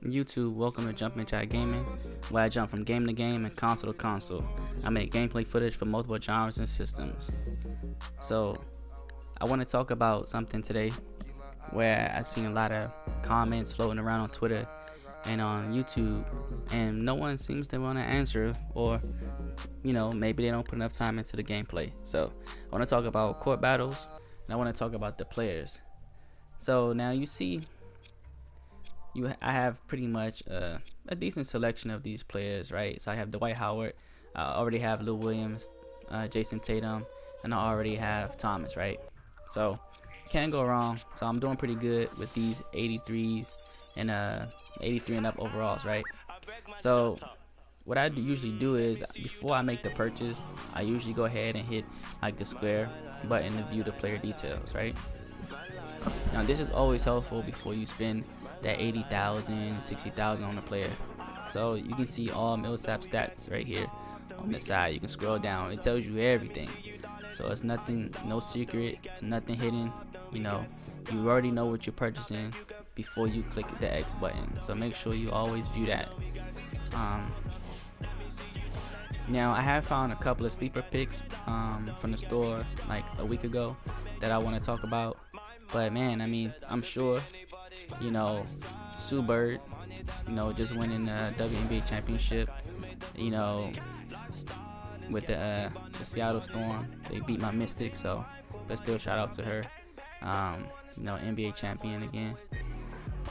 YouTube, welcome to Jumpin' Chat Gaming, where I jump from game to game and console to console. I make gameplay footage for multiple genres and systems. So, I want to talk about something today where I've seen a lot of comments floating around on Twitter and on YouTube, and no one seems to want to answer, or maybe they don't put enough time into the gameplay. So, I want to talk about court battles, and I want to talk about the players. So, now you see I have pretty much a decent selection of these players, right? So I have Dwight Howard, I already have Lou Williams, Jason Tatum, and I already have Thomas, right? So can't go wrong. So I'm doing pretty good with these 83s and 83 and up overalls, right? So what I usually do is before I make the purchase, I usually go ahead and hit like the square button to view the player details, right? Now this is always helpful before you spend that 80,000, 60,000 on a player. So you can see all Millsap stats right here on the side. You can scroll down, it tells you everything. So it's nothing, no secret, it's nothing hidden. You already know what you're purchasing before you click the X button. So make sure you always view that. Now I have found a couple of sleeper picks from the store like a week ago that I want to talk about. But man, I mean, I'm sure, Sue Bird, just winning the WNBA championship, with the Seattle Storm. They beat my Mystics, so let's still shout out to her. NBA champion again.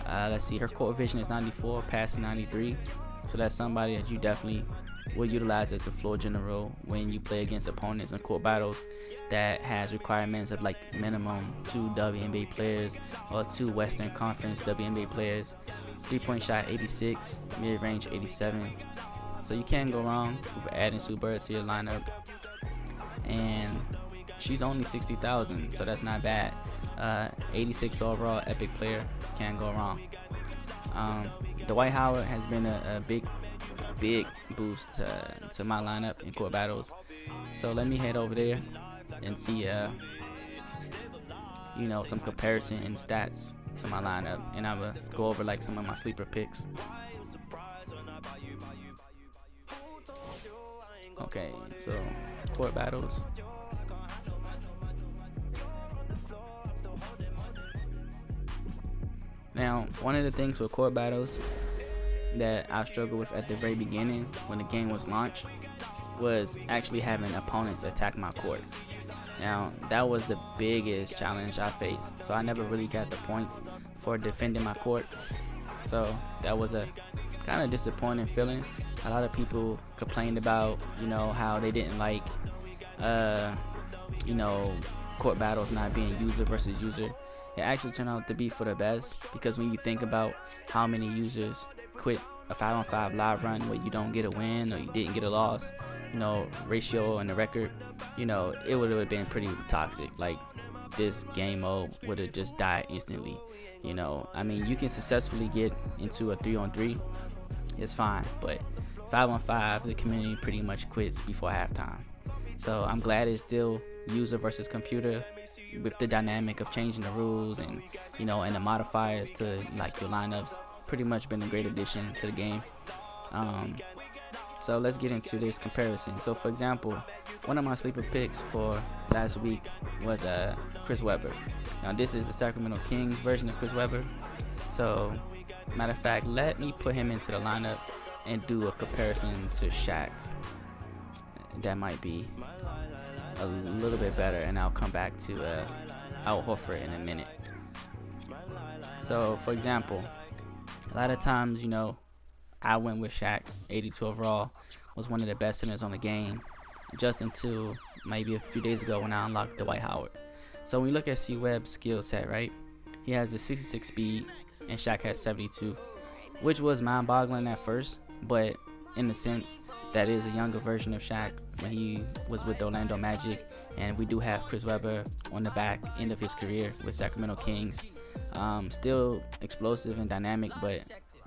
Let's see, her court vision is 94, passing 93. So that's somebody that you definitely will utilize as a floor general when you play against opponents in court battles that has requirements of like minimum 2 WNBA players or 2 Western Conference WNBA players. 3-point shot 86, mid-range 87. So you can't go wrong with adding Sue Bird to your lineup. And she's only 60,000, so that's not bad. 86 overall, epic player, can't go wrong. Dwight Howard has been a big boost to my lineup in court battles. So let me head over there and see some comparison in stats to my lineup, and I will go over like some of my sleeper picks. Okay, so court battles. Now, one of the things with court battles that I struggled with at the very beginning when the game was launched was actually having opponents attack my court. Now, that was the biggest challenge I faced, so I never really got the points for defending my court. So that was a kind of disappointing feeling. A lot of people complained about, how they didn't like, court battles not being user versus user. It actually turned out to be for the best, because when you think about how many users quit a 5-on-5 live run where you don't get a win or you didn't get a loss, ratio and the record, it would have been pretty toxic. Like, this game mode would have just died instantly. I mean, you can successfully get into a 3-on-3, it's fine, but 5-on-5, the community pretty much quits before halftime. So I'm glad it's still user versus computer, with the dynamic of changing the rules and and the modifiers to like your lineups. Pretty much been a great addition to the game. So let's get into this comparison. So for example, one of my sleeper picks for last week was Chris Webber. Now this is the Sacramento Kings version of Chris Webber. So matter of fact, let me put him into the lineup and do a comparison to Shaq. That might be a little bit better, and I'll come back to Al Horford in a minute. So for example, a lot of times, I went with Shaq. 82 overall, was one of the best centers on the game, just until maybe a few days ago when I unlocked Dwight Howard. So when you look at C-Web's skill set, right, he has a 66 speed and Shaq has 72, which was mind-boggling at first, but in the sense that is a younger version of Shaq when he was with the Orlando Magic, and we do have Chris Webber on the back end of his career with Sacramento Kings. Still explosive and dynamic, but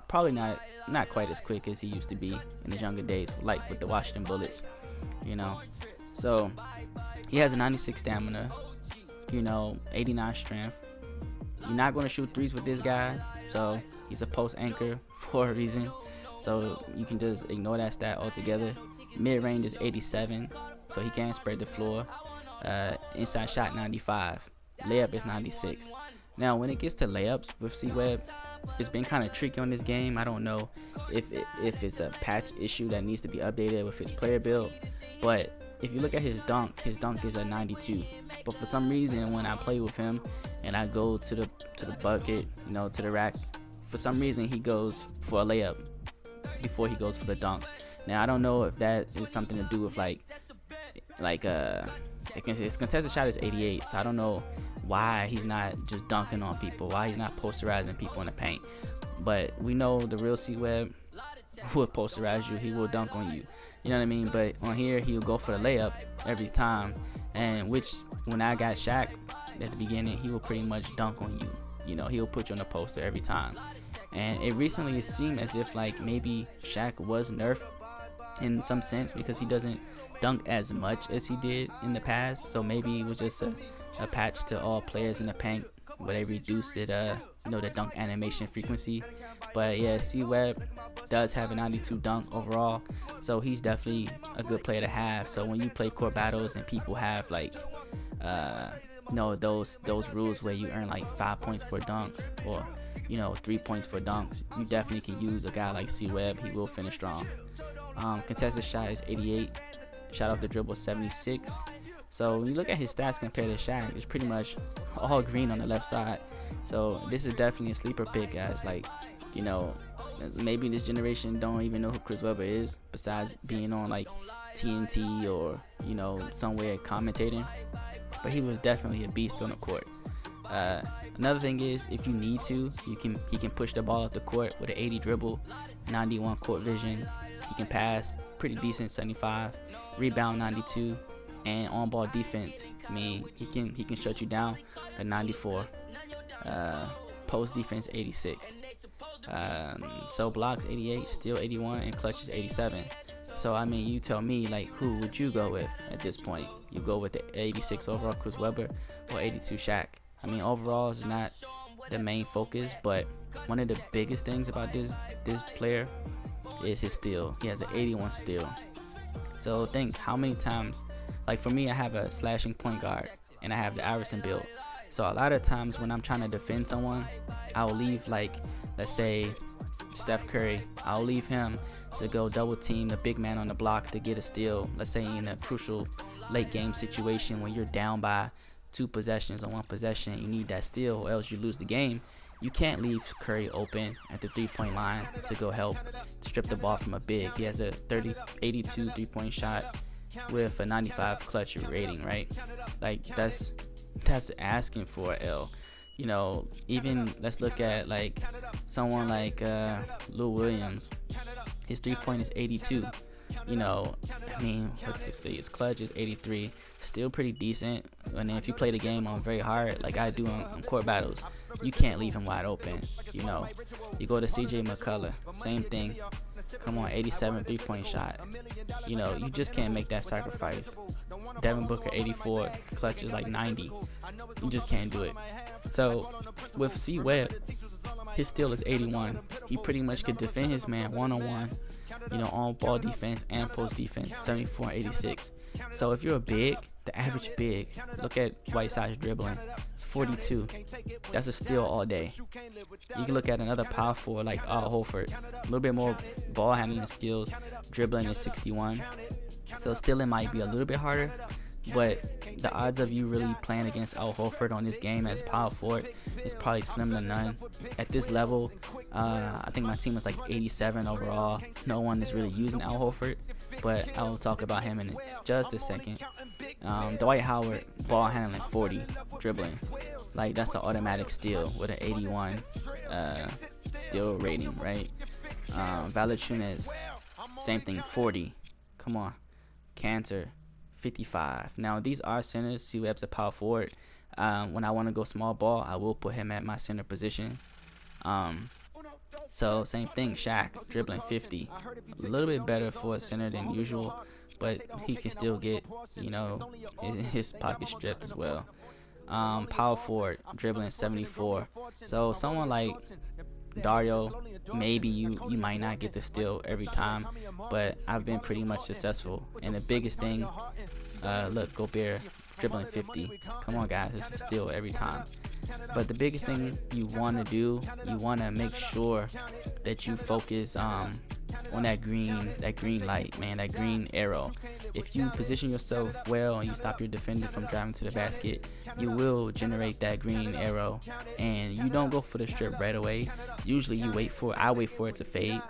probably not quite as quick as he used to be in his younger days, like with the Washington Bullets. So he has a 96 stamina, 89 strength. You're not going to shoot threes with this guy, So he's a post anchor for a reason. So you can just ignore that stat altogether. Mid range is 87, so he can spread the floor. Inside shot 95, layup is 96. Now when it gets to layups with C-Webb, it's been kind of tricky on this game. I don't know if it's a patch issue that needs to be updated with his player build, but if you look at his dunk is a 92. But for some reason, when I play with him and I go to the bucket, to the rack, for some reason he goes for a layup before he goes for the dunk. Now I don't know if that is something to do with his contested shot is 88, so I don't know why he's not just dunking on people, why he's not posterizing people in the paint. But we know the real C-Webb will posterize you, he will dunk on you. You know what I mean? But on here, he'll go for the layup every time. And which, when I got Shaq at the beginning, he will pretty much dunk on you. He'll put you on the poster every time. And it recently seemed as if maybe Shaq was nerfed in some sense because he doesn't dunk as much as he did in the past. So maybe it was just a patch to all players in the paint where they reduced it, the dunk animation frequency. But yeah, C-Webb does have a 92 dunk overall, so he's definitely a good player to have. So when you play court battles and people have those rules where you earn 5 points for dunks or 3 points for dunks, you definitely can use a guy like C-Webb. He will finish strong. Contested shot is 88, shot off the dribble 76. So when you look at his stats compared to Shaq, it's pretty much all green on the left side. So this is definitely a sleeper pick, guys. Maybe this generation don't even know who Chris Webber is, besides being on TNT or somewhere commentating. But he was definitely a beast on the court. Another thing is, if you need to, he can push the ball up the court with an 80 dribble, 91 court vision. He can pass pretty decent, 75, rebound 92, and on ball defense. I mean, he can shut you down at 94. Post defense 86. So blocks 88, steal 81, and clutch is 87. So I mean, you tell me, who would you go with at this point? You go with the 86 overall Chris Webber or 82 Shaq? I mean, overall is not the main focus, but one of the biggest things about this player is his steal. He has an 81 steal. So think how many times, for me, I have a slashing point guard and I have the Iverson build. So a lot of times when I'm trying to defend someone, I'll leave let's say Steph Curry, I'll leave him to go double team the big man on the block to get a steal. Let's say in a crucial late game situation when you're down by 2 possessions or 1 possession, you need that steal or else you lose the game. You can't leave Curry open at the 3-point line to go help strip the ball from a big. He has a 82 3-point shot with a 95 clutch rating, right? That's asking for a L. Even let's look at someone like Lou Williams. His 3-point is 82. I mean, let's just say his clutch is 83. Still pretty decent. And then if you play the game on very hard, like I do on court battles, you can't leave him wide open. You go to CJ McCullough, same thing. Come on, 87 3-point shot. You just can't make that sacrifice. Devin Booker 84, clutch is 90. You just can't do it. So with C-Webb, his steal is 81. He pretty much could defend his man one-on-one, on ball defense and post defense, 74 and 86. So if you're a big, the average big, look at Whiteside's dribbling, it's 42. That's a steal all day. You can look at another power forward like Al Horford, a little bit more ball handling skills, dribbling is 61. So stealing might be a little bit harder, but the odds of you really playing against Al Horford on this game as power forward is probably slim to none. At this level, I think my team was 87 overall. No one is really using Al Horford, but I will talk about him in just a second. Dwight Howard, ball handling 40, dribbling. That's an automatic steal with an 81 steal rating, right? Valanciunas, same thing, 40. Come on. Cantor, 55. Now these are centers. C-Webb's a power forward. When I want to go small ball, I will put him at my center position. So same thing, Shaq, dribbling 50. A little bit better for a center than usual, but he can still get, his pocket stripped as well. Power forward, dribbling 74. So someone like Dario, maybe you might not get the steal every time, but I've been pretty much successful. And the biggest thing, look, Gobert dribbling 50. Come on, guys, it's a steal every time. But the biggest thing you want to do, you want to make sure that you focus on that green light, man, that green arrow. If you position yourself well and you stop your defender from driving to the basket, you will generate that green arrow. And you don't go for the strip right away. Usually I wait for it to fade.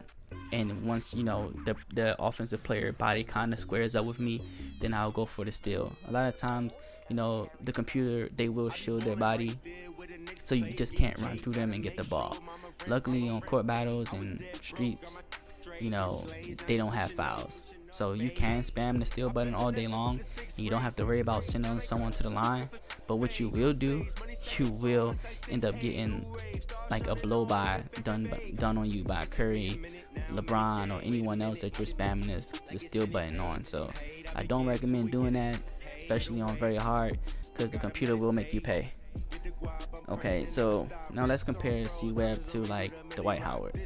And once the offensive player body kind of squares up with me, then I'll go for the steal. A lot of times, the computer, they will shield their body, so you just can't run through them and get the ball. Luckily, on court battles and streets, they don't have fouls, so you can spam the steal button all day long, and you don't have to worry about sending someone to the line. But what you will do, you will end up getting like a blow by done on you by Curry, LeBron, or anyone else that you're spamming the steal button on. So I don't recommend doing that, especially on very hard, because the computer will make you pay. Okay, so now let's compare C-Web to like Dwight Howard.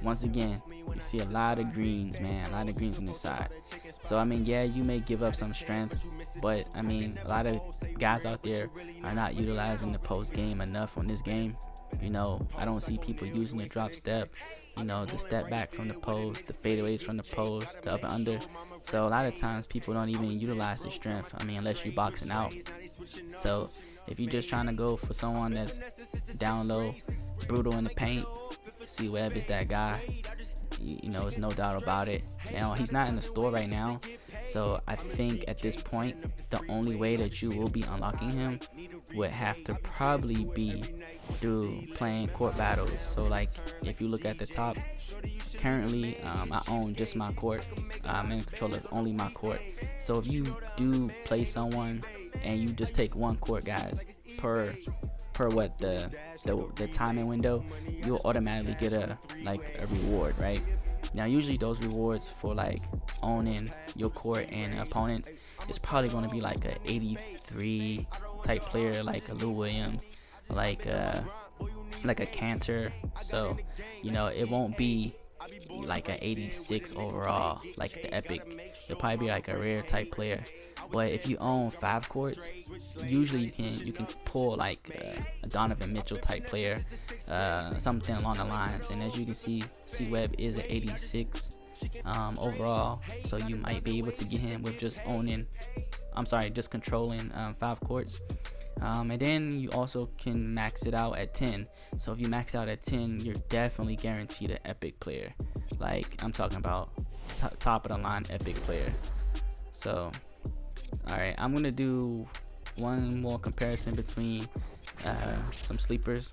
Once again, you see a lot of greens, man, a lot of greens on this side. So I mean, yeah, you may give up some strength, but I mean, a lot of guys out there are not utilizing the post game enough on this game. I don't see people using the drop step, the step back from the post, the fadeaways from the post, the up and under. So a lot of times people don't even utilize the strength, I mean, unless you're boxing out. So if you're just trying to go for someone that's down low, brutal in the paint, C-Web is that guy. There's no doubt about it. Now, he's not in the store right now, so I think at this point, the only way that you will be unlocking him would have to probably be through playing court battles. So like, if you look at the top, currently I own just my court. I'm in control of only my court. So if you do play someone and you just take one court, guys, per what the timing window, you'll automatically get a reward, right? Now usually those rewards for like owning your court and opponents is probably going to be like a 83 type player, like a Lou Williams, like a Cantor. So it won't be like an 86 overall like the Epic. It'll probably be like a rare type player. But if you own 5 courts, usually you can pull like a Donovan Mitchell type player, something along the lines. And as you can see, C-Web is an 86 overall, so you might be able to get him with just controlling 5 courts. And then you also can max it out at 10. So if you max out at 10, you're definitely guaranteed an Epic player. Like, I'm talking about top of the line Epic player. So alright, I'm gonna do one more comparison between some sleepers.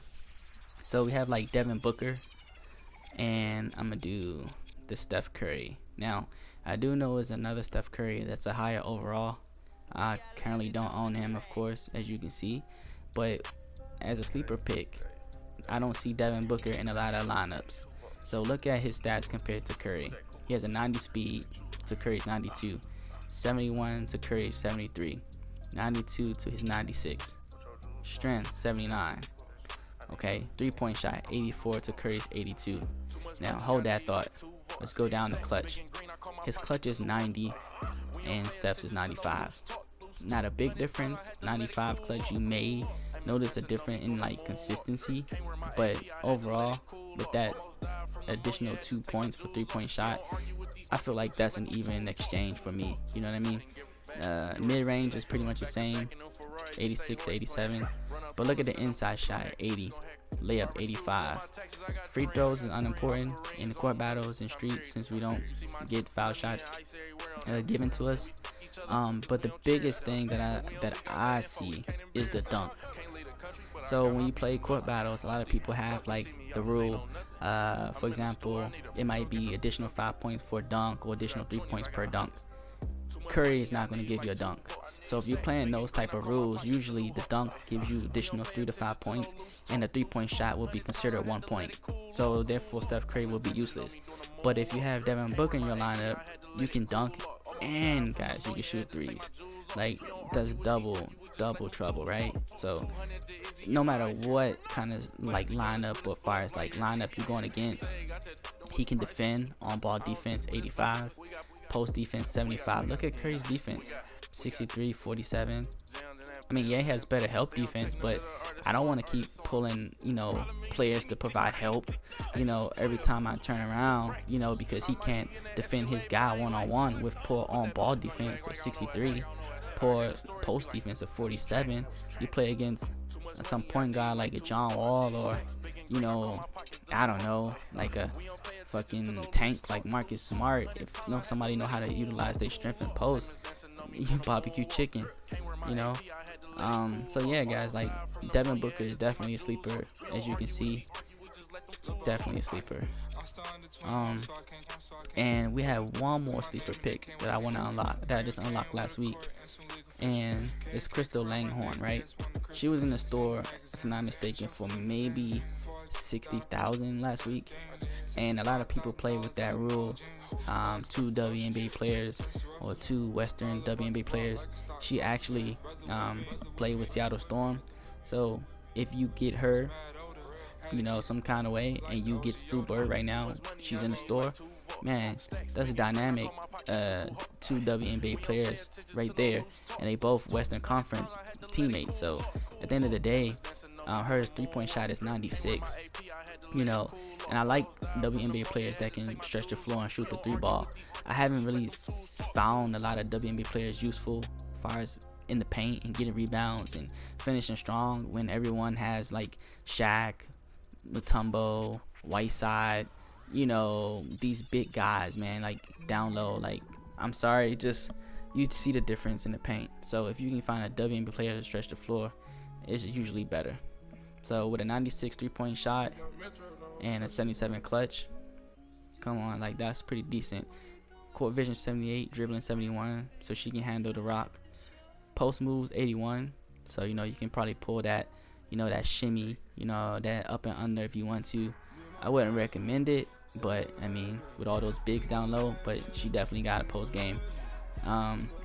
So we have like Devin Booker, and I'm gonna do the Steph Curry. Now I do know there's another Steph Curry that's a higher overall. I currently don't own him, of course, as you can see, but as a sleeper pick, I don't see Devin Booker in a lot of lineups. So look at his stats compared to Curry. He has a 90 speed to Curry's 92, 71 to Curry's 73, 92 to his 96, strength 79. Okay, 3-point shot 84 to Curry's 82. Now hold that thought. Let's go down to clutch. His clutch is 90 and Steph's is 95. Not a big difference. 95 clutch, you may notice a difference in like consistency, but overall with that additional 2 points for 3-point shot, I feel like that's an even exchange for me. You know what I mean? Mid-range is pretty much the same, 86 to 87, but look at the inside shot, 80, layup 85. Free throws is unimportant in the court battles and streets since we don't get foul shots given to us. But the biggest thing that I see is the dunk. So when you play court battles, a lot of people have like the rule. For example, it might be additional 5 points for a dunk or additional 3 points per dunk. Curry is not going to give you a dunk. So if you're playing those type of rules, usually the dunk gives you additional 3 to 5 points, and the 3-point shot will be considered 1 point. So therefore, Steph Curry will be useless. But if you have Devin Booker in your lineup, you can dunk, and guys, you can shoot threes. Like, that's double double trouble, right? So no matter what kind of like lineup or far as like lineup you're going against, he can defend. On ball defense 85, post defense 75. Look at Curry's defense, 63, 47. I mean, yeah, he has better help defense, but I don't want to keep pulling, players to provide help, every time I turn around, because he can't defend his guy one-on-one with poor on-ball defense of 63, poor post defense of 47. You play against some point guard like a John Wall, or, I don't know, like a fucking tank like Marcus Smart. If somebody know how to utilize their strength and post, you barbecue chicken, you know. So yeah, guys, like Devin Booker is definitely a sleeper, as you can see, definitely a sleeper. And we have one more sleeper pick that I want to unlock, that I just unlocked last week, and it's Crystal Langhorne, right? She was in the store, if I'm not mistaken, for maybe 60,000 last week, and a lot of people play with that rule. 2 WNBA players or 2 Western WNBA players. She actually played with Seattle Storm, so if you get her, some kind of way, and you get Sue Bird right now, she's in the store, man, that's a dynamic 2 WNBA players right there, and they both Western Conference teammates. So at the end of the day, her 3-point shot is 96, and I like WNBA players that can stretch the floor and shoot the 3 ball. I haven't really found a lot of WNBA players useful as far as in the paint and getting rebounds and finishing strong, when everyone has like Shaq, Mutombo, Whiteside, these big guys, man, like down low. Like, I'm sorry, just you see the difference in the paint. So if you can find a WNBA player to stretch the floor, it's usually better. So with a 96 3-point shot and a 77 clutch, come on, like that's pretty decent. Court vision 78, dribbling 71, so she can handle the rock. Post moves 81, so you can probably pull that, that shimmy, that up and under if you want to. I wouldn't recommend it, but I mean, with all those bigs down low, but she definitely got a post game.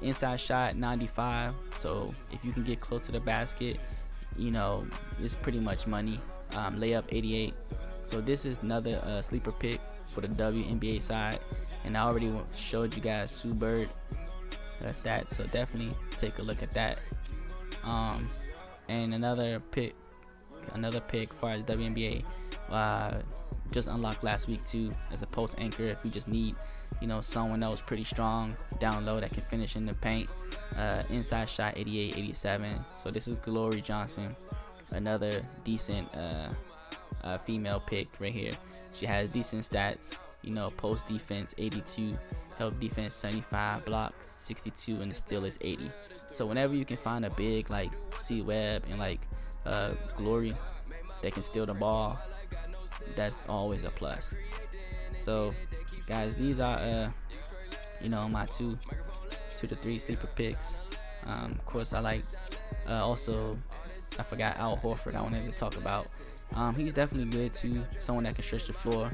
Inside shot 95, so if you can get close to the basket, it's pretty much money. Layup 88. So this is another sleeper pick for the WNBA side, and I already showed you guys Sue Bird stats, so definitely take a look at that. And another pick as far as WNBA, just unlocked last week too, as a post anchor if you just need someone else pretty strong down low that can finish in the paint. Inside shot 88, 87. So this is Glory Johnson, another decent female pick right here. She has decent stats, post defense 82, help defense 75, blocks 62, and the steal is 80. So whenever you can find a big like C Webb and like Glory that can steal the ball, that's always a plus. So guys, these are my 2 to 3 sleeper picks. Of course, I like also, I forgot Al Horford I wanted to talk about. He's definitely good too, someone that can stretch the floor.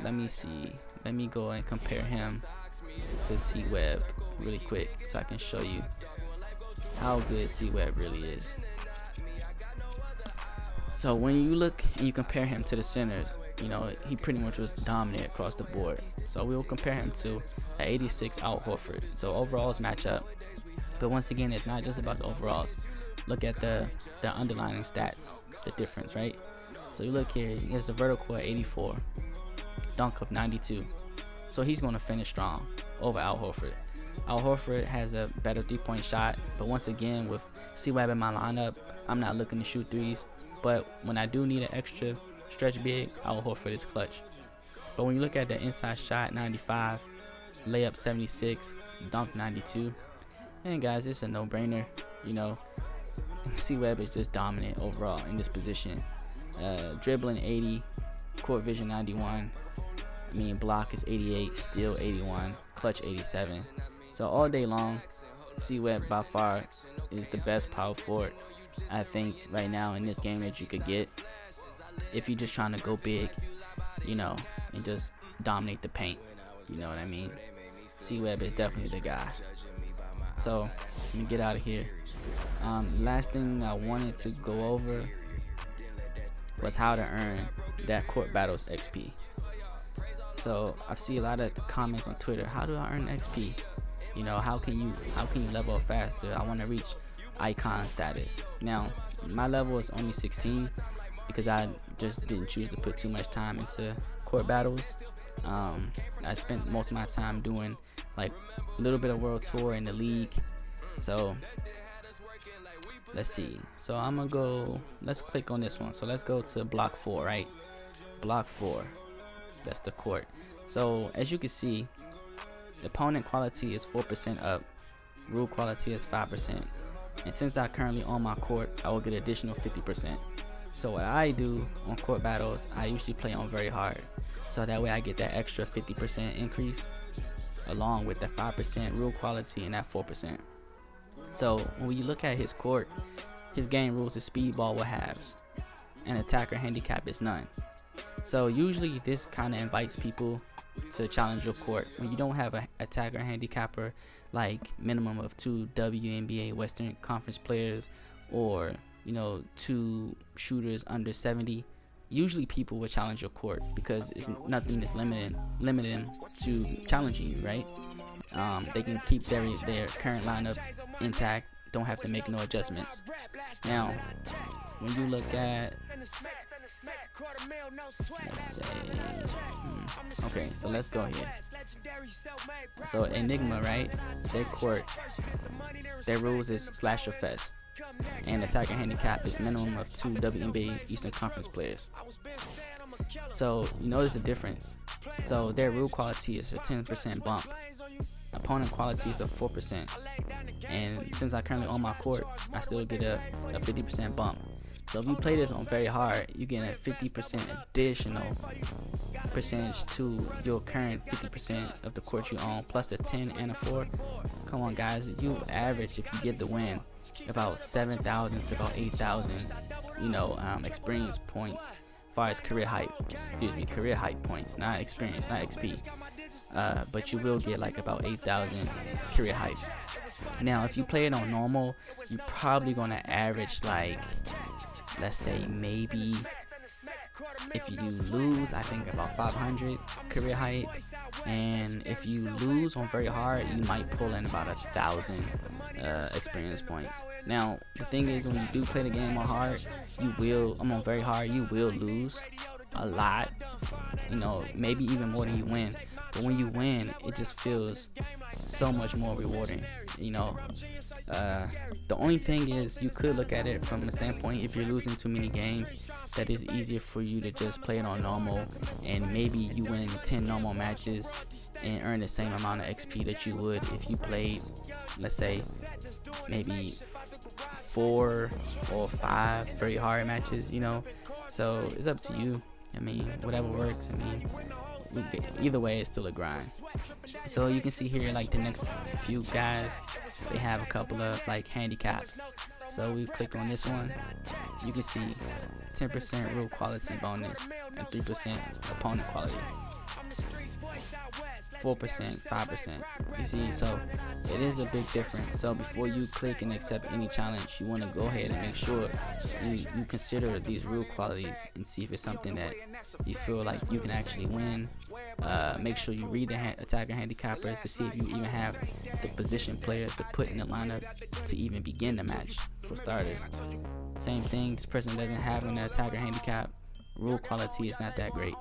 Let me see, let me go and compare him to C Webb really quick so I can show you how good C Webb really is. So when you look and you compare him to the centers, he pretty much was dominant across the board. So we'll compare him to an 86 Al Horford. So overalls match up, but once again, it's not just about the overalls. Look at the underlying stats, the difference, right? So you look here, he has a vertical at 84, dunk of 92. So he's going to finish strong over Al Horford. Al Horford has a better 3-point shot, but once again, with C Webb in my lineup, I'm not looking to shoot threes. But when I do need an extra stretch big, Al Horford is clutch. But when you look at the inside shot 95, layup 76, dunk 92, and guys, it's a no-brainer. C Webb is just dominant overall in this position. Dribbling 80, court vision 91. I mean, block is 88, steal 81, clutch 87. So all day long, C Webb by far is the best power forward I think right now in this game that you could get if you're just trying to go big, and just dominate the paint. You know what I mean? C Webb is definitely the guy. So let me get out of here. Last thing I wanted to go over was how to earn that court battles XP. So I see a lot of comments on Twitter. How do I earn XP? You know, how can you level up faster? I want to reach icon status. Now my level is only 16 because I just didn't choose to put too much time into court battles. I spent most of my time doing like a little bit of world tour in the league. So let's see. So I'm gonna go, let's click on this one. So let's go to block 4, right? Block 4, that's the court. So as you can see, the opponent quality is 4% up, rule quality is 5%, and since I currently own my court, I will get additional 50%. So what I do on court battles, I usually play on very hard, so that way I get that extra 50% increase along with the 5% rule quality and that 4%. So when you look at his court, his game rules is speedball with halves and attacker handicap is none. So usually this kind of invites people to challenge your court when you don't have an attacker handicapper, like minimum of 2 WNBA Western Conference players, or you know, 2 shooters under 70. Usually people will challenge your court because it's nothing that's limiting them to challenging you, right? They can keep their current lineup intact, don't have to make no adjustments. Now when you look at, let's say, okay, so let's go here. So Enigma, right, their court, their rules is slasher fest, and attacker handicap is minimum of 2 WNBA Eastern Conference players. So you notice the difference. So their rule quality is a 10% bump, opponent quality is a 4%, and since I currently own my court, I still get a 50% bump. So if you play this on very hard, you get a 50% additional percentage to your current 50% of the court you own, plus a 10 and a 4. Come on guys, you average, if you get the win, about 7,000 to about 8,000, you know, experience points as far as career hype, career hype points, not experience, not XP. But you will get like about 8,000 career hype. Now if you play it on normal, you're probably gonna average like, let's say maybe, if you lose, I think about 500 career hype, and if you lose on very hard, you might pull in about 1,000 experience points. Now the thing is, when you do play the game on hard, on very hard, you will lose a lot, you know, maybe even more than you win. But when you win, it just feels so much more rewarding, you know. The only thing is, you could look at it from the standpoint, if you're losing too many games, that is easier for you to just play it on normal, and maybe you win 10 normal matches and earn the same amount of XP that you would if you played, let's say, maybe 4 or 5 very hard matches, you know. So it's up to you. I mean, whatever works. I mean, either way, it's still a grind. So you can see here, like the next few guys, they have a couple of like handicaps. So we click on this one, you can see 10% rule quality bonus and 3% opponent quality, 4%, 5%. You see, so it is a big difference. So before you click and accept any challenge, you want to go ahead and make sure you consider these rule qualities and see if it's something that you feel like you can actually win. Make sure you read the attacker handicappers to see if you even have the position players to put in the lineup to even begin the match. For starters, same thing, this person doesn't have an attacker handicap, rule quality is not that great.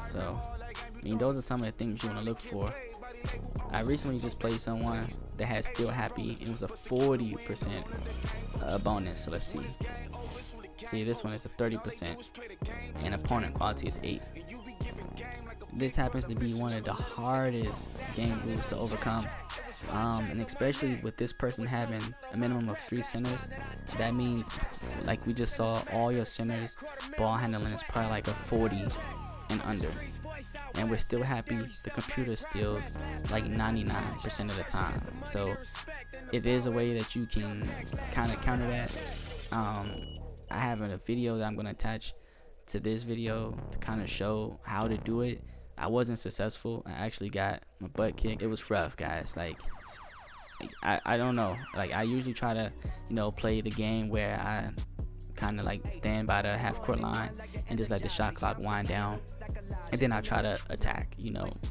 So I mean, those are some of the things you want to look for. I recently just played someone that had Still Happy, and it was a 40% bonus. So let's see. See, this one is a 30%, and opponent quality is 8. This happens to be one of the hardest game rules to overcome, and especially with this person having a minimum of 3 centers. That means, like we just saw, all your centers ball handling is probably like a 40 and under, and we're Still Happy, the computer steals like 99% of the time. So it is a way that you can kind of counter that. I have a video that I'm going to attach to this video to kind of show how to do it. I wasn't successful. I actually got my butt kicked. It was rough, guys. Like I don't know. Like I usually try to, play the game where I kind of like stand by the half court line and just let the shot clock wind down, and then I try to attack.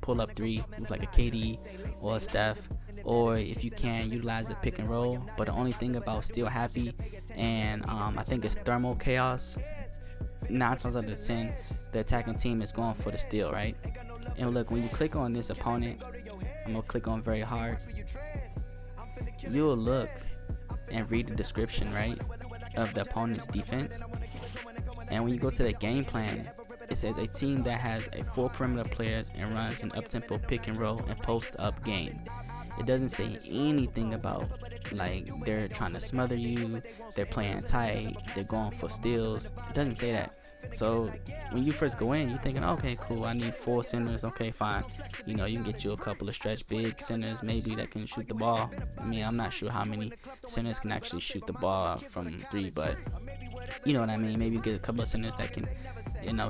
Pull up three with like a KD or a Steph, or if you can utilize the pick and roll. But the only thing about Still Happy and I think it's Thermal Chaos, 9 times out of 10 the attacking team is going for the steal, right? And look, when you click on this opponent, I'm gonna click on very hard. You'll look and read the description, right, of the opponent's defense. And when you go to the game plan, it says a team that has 4 perimeter players and runs an up-tempo pick and roll and post-up game. It doesn't say anything about like they're trying to smother you, they're playing tight, they're going for steals. It doesn't say that. So when you first go in, you're thinking, okay, cool, I need 4 centers. Okay, fine. You can get you a couple of stretch big centers maybe that can shoot the ball. I mean, I'm not sure how many centers can actually shoot the ball from 3, but you know what I mean. Maybe you get a couple of centers that can,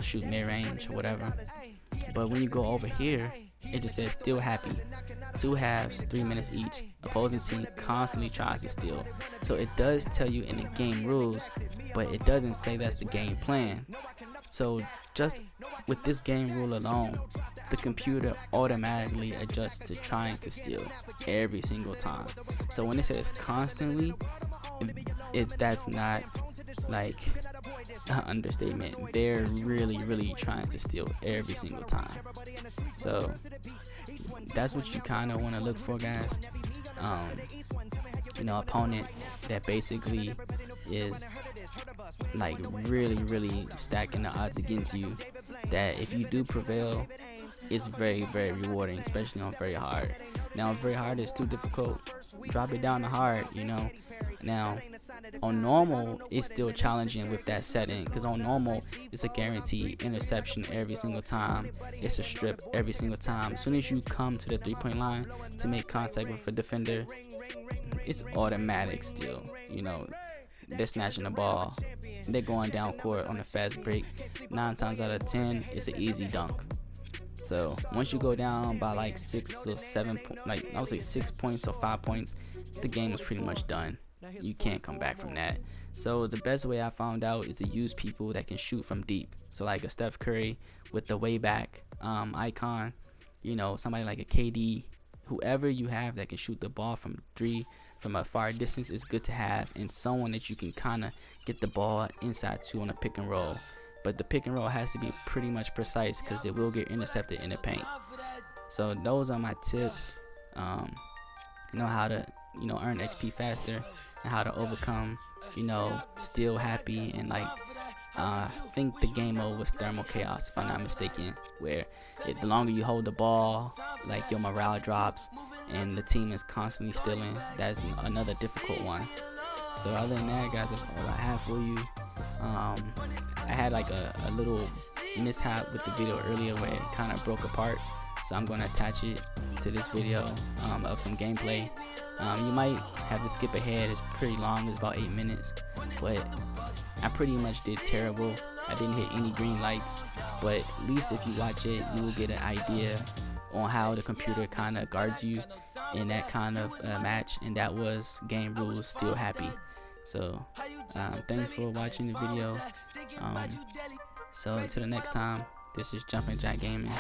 shoot mid-range or whatever. But when you go over here, it just says Still Happy. 2 halves, 3 minutes each. Opposing team constantly tries to steal. So it does tell you in the game rules, but it doesn't say that's the game plan. So just with this game rule alone, the computer automatically adjusts to trying to steal every single time. So when it says constantly, that's not like an understatement. They're really trying to steal every single time. So that's what you kind of want to look for, guys. Opponent that basically is like really stacking the odds against you, that if you do prevail, it's very rewarding, especially on very hard. Now very hard is too difficult, drop it down to hard. Now on normal it's still challenging with that setting, because on normal it's a guaranteed interception every single time, it's a strip every single time. As soon as you come to the 3-point line to make contact with a defender, it's automatic still. They're snatching the ball, they're going down court on a fast break. 9 times out of 10 it's an easy dunk. So once you go down by like 6 or 7 like I would say 6 points or 5 points, the game is pretty much done. You can't come back from that. So the best way I found out is to use people that can shoot from deep. So like a Steph Curry with the way back icon, somebody like a KD, whoever you have that can shoot the ball from 3 from a far distance is good to have, and someone that you can kind of get the ball inside to on a pick and roll. But the pick and roll has to be pretty much precise, because it will get intercepted in the paint. So those are my tips. How to earn XP faster, and how to overcome Still Happy, and like I think the game mode was Thermal Chaos if I'm not mistaken, where the longer you hold the ball, like your morale drops and the team is constantly stealing. That's another difficult one. So other than that, guys, that's all I have for you. I had like a little mishap with the video earlier where it kind of broke apart, so I'm going to attach it to this video of some gameplay. You might have to skip ahead, it's pretty long, it's about 8 minutes, but I pretty much did terrible. I didn't hit any green lights, but at least if you watch it, you will get an idea on how the computer kind of guards you in that kind of match, and that was game rules Still Happy. So thanks for watching the video. So until the next time, this is Jumpin' Jack Gaming.